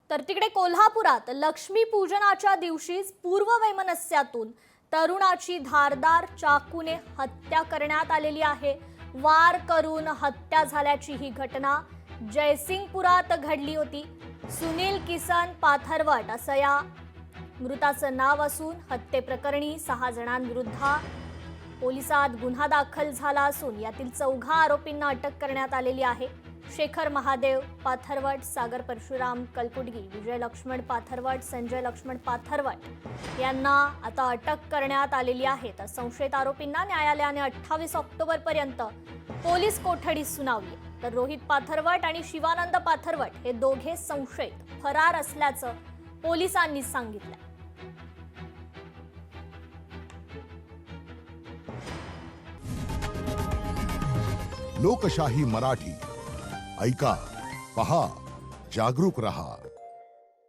तर तिकडे कोल्हापुरात लक्ष्मी पूजनाच्या दिवशीच पूर्ववैमनस्यातून तरुणाची धारदार चाकूने हत्या करण्यात आलेली आहे। वार करून हत्या झाल्याची ही घटना जयसिंगपुरात घडली होती। सुनील किसन पाथरवट असं या मृताचं नाव असून हत्येप्रकरणी 6 जणांविरुद्ध पोलिसात गुन्हा दाखल झाला असून यातील 4 आरोपींना अटक करण्यात आलेली आहे। शेखर महादेव पाथरवट, सागर परशुराम कलकुटगी, विजय लक्ष्मण पाथरवट, संजय लक्ष्मण पाथरवट यांना आता अटक करण्यात आलेली आहे। तर संशयित आरोपींना न्यायालयाने 28 ऑक्टोबर पर्यंत पोलीस कोठडी सुनावली। तर रोहित पाथरवट आणि शिवानंद पाथरवट हे दोघे संशयित फरार असल्याचं पोलिसांनी सांगितलं। लोकशाही मराठी ऐका, पहा, जागरूक रहा।